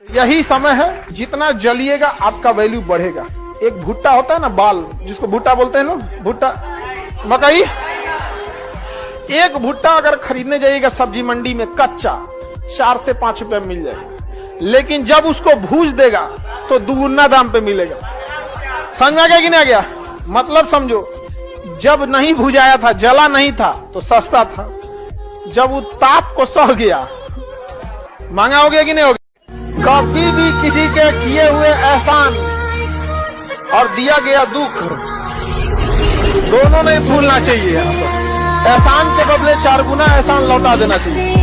यही समय है, जितना जलिएगा आपका वैल्यू बढ़ेगा। एक भुट्टा होता है ना, बाल, जिसको भुट्टा बोलते हैं लोग, भुट्टा मकई। एक भुट्टा अगर खरीदने जाइएगा सब्जी मंडी में कच्चा 4 से 5 रुपए मिल जाएगा, लेकिन जब उसको भूज देगा तो दुगुना दाम पे मिलेगा। समझ आ गया कि नहीं आ गया? मतलब समझो, जब नहीं भुजाया था, जला नहीं था तो सस्ता था, जब वो ताप को सह गया महंगा हो गया कि नहीं हो गया? कभी भी किसी के किए हुए एहसान और दिया गया दुख दोनों नहीं भूलना चाहिए। एहसान के बदले 4 गुना एहसान लौटा देना चाहिए।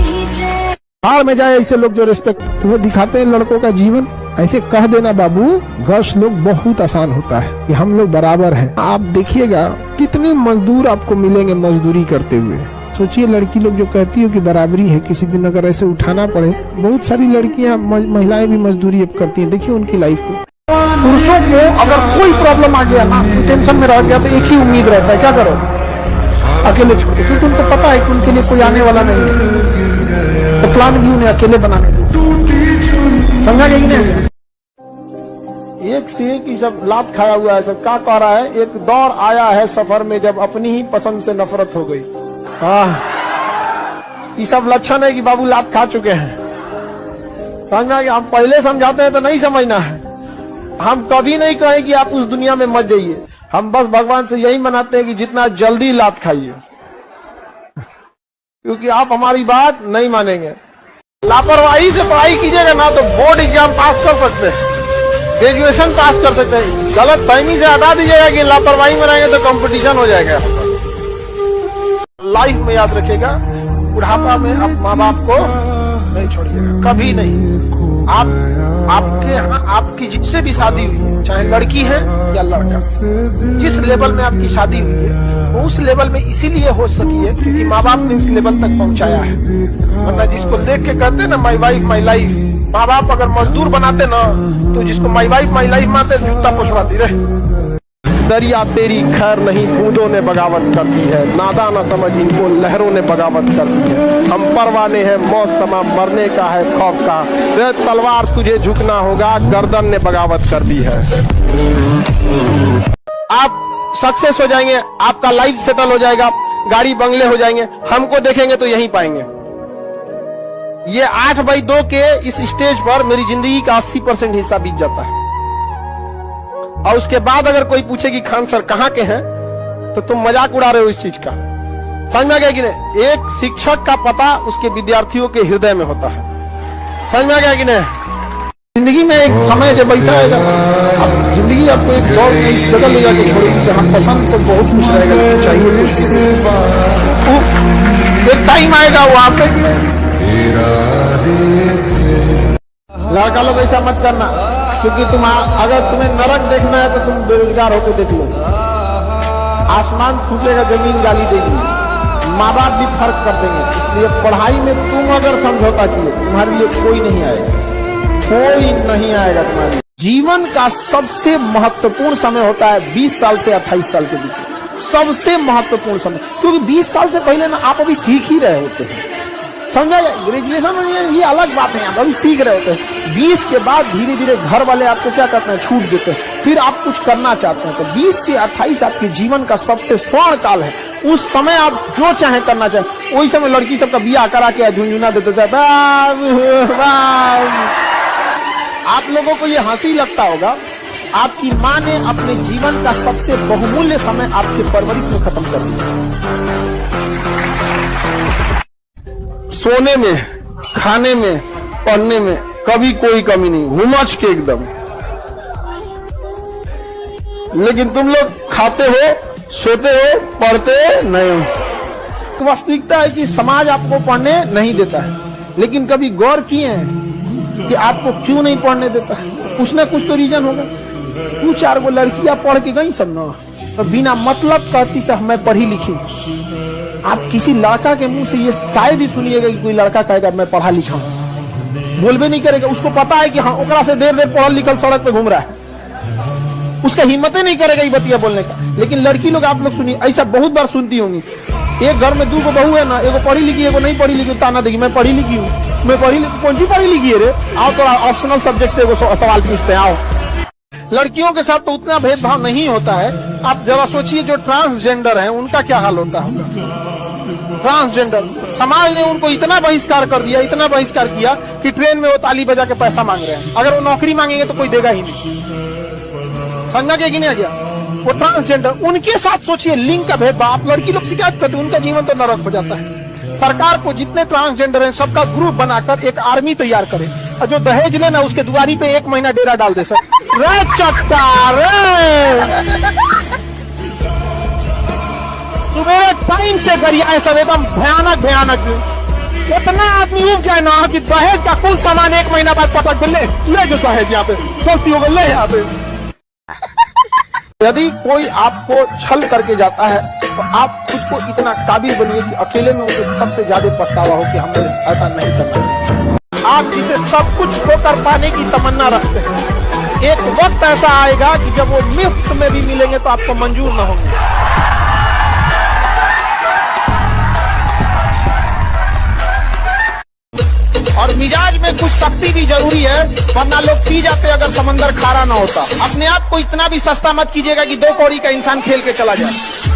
बाहर में जाए ऐसे लोग जो रिस्पेक्ट तुम्हें दिखाते हैं लड़कों का जीवन, ऐसे कह देना बाबू गर्ल्स लोग बहुत आसान होता है कि हम लोग बराबर हैं। आप देखिएगा कितने मजदूर आपको मिलेंगे मजदूरी करते हुए। सोचिए लड़की लोग जो कहती हो कि बराबरी है, किसी दिन अगर ऐसे उठाना पड़े, बहुत सारी लड़कियां महिलाएं भी मजदूरी अब करती हैं। देखिए उनकी लाइफ को। पुरुषों को अगर कोई प्रॉब्लम आ गया ना, टेंशन में रह गया तो एक ही उम्मीद रहता है, क्या करो, अकेले छोड़ो, क्योंकि उनको पता है कि उनके लिए कोई आने वाला नहीं है, तो प्लान भी उन्हें अकेले बनाने दो। समझा गया कि नहीं? एक से एक ही सब लात खाया हुआ है, सब क्या कह रहा है, एक दौर आया है सफर में जब अपनी ही पसंद से नफरत हो गई। ये सब लक्षण है कि बाबू लात खा चुके हैं। समझा कि हम पहले समझाते हैं तो नहीं समझना है। हम कभी नहीं कहें कि आप उस दुनिया में मत जाइए, हम बस भगवान से यही मनाते हैं कि जितना जल्दी लात खाइए, क्योंकि आप हमारी बात नहीं मानेंगे। लापरवाही से पढ़ाई कीजिएगा ना तो बोर्ड एग्जाम पास कर सकते हैं, ग्रेजुएशन पास कर सकते हैं। गलत फहमी से हटा दीजिएगा कि लापरवाही में रहेंगे तो कंपटीशन हो जाएगा। लाइफ में याद रखिएगा, बुढ़ापा में आप माँ बाप को नहीं छोड़िएगा, कभी नहीं। आपके यहाँ आपकी जिससे भी शादी हुई है, चाहे लड़की है या लड़का, जिस लेवल में आपकी शादी हुई है वो उस लेवल में इसीलिए हो सकी है क्योंकि माँ बाप ने उस लेवल तक पहुंचाया है। वरना जिसको देख के कहते ना माई वाइफ माई लाइफ, माँ बाप अगर मजदूर बनाते ना तो जिसको माई वाइफ माई लाइफ मानते जूता पुछवाती रहे। दरिया तेरी खैर नहीं, बूंदों ने बगावत कर दी है, नादा न समझ इनको लहरों ने बगावत कर दी है। हम परवाने हैं मौत समा, मरने का है खौफ का, रे तलवार तुझे झुकना होगा, गर्दन ने बगावत कर दी है। आप सक्सेस हो जाएंगे, आपका लाइफ सेटल हो जाएगा, गाड़ी बंगले हो जाएंगे, हमको देखेंगे तो यहीं पाएंगे। ये 8/2 के इस स्टेज पर मेरी जिंदगी का 80% हिस्सा बीत जाता है। और उसके बाद अगर कोई पूछे कि खान सर कहाँ के हैं तो तुम मजाक उड़ा रहे हो इस चीज का। समझ में आ गया कि नहीं? एक शिक्षक का पता उसके विद्यार्थियों के हृदय में होता है। समझ में आ गया कि नहीं? जिंदगी में एक समय जब ऐसा आएगा, अब जिंदगी आपको एक दौर में इस जगह ले जाके छोड़ेगी जहाँ पसंद तो बहुत कुछ रहेगा, चाहिए एक टाइम आएगा वो आप लड़का लोग ऐसा मत करना, क्योंकि तुम अगर तुम्हें नरक देखना है तो तुम बेरोजगार होकर देख लो। आसमान फूटेगा, जमीन गाली देगी, माँ बाप भी फर्क कर देंगे। इसलिए पढ़ाई में तुम अगर समझौता किए तुम्हारे लिए कोई नहीं आएगा, कोई नहीं आएगा तुम्हारे। जीवन का सबसे महत्वपूर्ण समय होता है 20 साल से 28 साल के बीच, सबसे महत्वपूर्ण समय, क्योंकि 20 साल से पहले ना आप अभी सीख ही रहे होते हैं। समझा जाए, ग्रेजुएशन में ये अलग बात है, आप अभी सीख रहे होते हैं। 20 के बाद धीरे धीरे घर वाले आपको क्या करते हैं, छूट देते हैं, फिर आप कुछ करना चाहते हैं। तो 20 से 28 आपके जीवन का सबसे स्वर्ण काल है। उस समय आप जो चाहे करना चाहे। वही समय लड़की सबका बियाह करा के झुंझुना देते थे। आप लोगों को ये हंसी लगता होगा, आपकी माँ ने अपने जीवन का सबसे बहुमूल्य समय आपके परवरिश में खत्म कर दिया। सोने में, खाने में, पढ़ने में कभी कोई कमी नहीं, हुमच के एकदम। लेकिन तुम लोग खाते हो, सोते हो, पढ़ते नहीं हो। वास्तविकता है कि समाज आपको पढ़ने नहीं देता है, लेकिन कभी गौर किए हैं कि आपको क्यों नहीं पढ़ने देता है? कुछ ना कुछ तो रीजन होगा। 2-4 गो लड़कियां पढ़ के गई सब ना, तो बिना मतलब कहती से मैं पढ़ी लिखी। आप किसी लड़का के मुंह से ये शायद ही सुनिएगा कि कोई लड़का कहेगा मैं पढ़ा लिखा हूं, बोलबे नहीं करेगा। उसको पता है कि हाँ ओकरा से देर पढ़ल लिखल सड़क पे घूम रहा है, उसका हिम्मत नहीं करेगा ये बतिया बोलने का। लेकिन लड़की लोग आप लोग सुनिए, ऐसा बहुत बार सुनती होंगी, एक घर में 2 गो बहू है ना, एगो पढ़ी लिखी एगो नहीं पढ़ी लिखी, ताना देगी मैं पढ़ी लिखी हूँ। मैं कौन सी पढ़ी लिखी है रे? आओ तो ऑप्शनल सब्जेक्ट से वो सवाल पूछते हैं, आओ। लड़कियों के साथ तो उतना भेदभाव नहीं होता है। आप जरा सोचिए जो ट्रांसजेंडर हैं उनका क्या हाल होता है। ट्रांसजेंडर समाज ने उनको इतना बहिष्कार कर दिया, इतना बहिष्कार किया कि ट्रेन में वो ताली बजा के पैसा मांग रहे हैं। अगर वो नौकरी मांगेंगे तो कोई देगा ही नहीं। समझा गया कि नहीं आ गया? वो ट्रांसजेंडर, उनके साथ सोचिए लिंग का भेदभाव। आप लड़की लोग शिकायत करते हैं, उनका जीवन तो नरक हो जाता है। सरकार को जितने ट्रांसजेंडर हैं सबका ग्रुप बनाकर एक आर्मी तैयार करे और जो दहेज लेना उसके दुआरी पे 1 महीना डेरा डाल दे। सर रे चट्टा रे तुम्हें टाइम से गरियाए सब एकदम भयानक भयानक। इतना आदमी उग जाए ना कि दहेज का कुल सामान 1 महीना बाद पता चल ले जो दहेज यहाँ पे गलती हो गई, ले यहाँ पे। यदि कोई आपको छल करके जाता है तो आप खुद को इतना काबिल बनिए कि अकेले में उसे सबसे ज्यादा पछतावा हो कि हमें ऐसा नहीं करना। आप जिसे सब कुछ होकर पाने की तमन्ना रखते हैं, एक वक्त ऐसा आएगा कि जब वो मुफ्त में भी मिलेंगे तो आपको मंजूर न होंगे। और मिजाज में कुछ शक्ति भी जरूरी है, वरना लोग पी जाते अगर समंदर खारा ना होता। अपने आप को इतना भी सस्ता मत कीजिएगा कि 2 कौड़ी का इंसान खेल के चला जाए।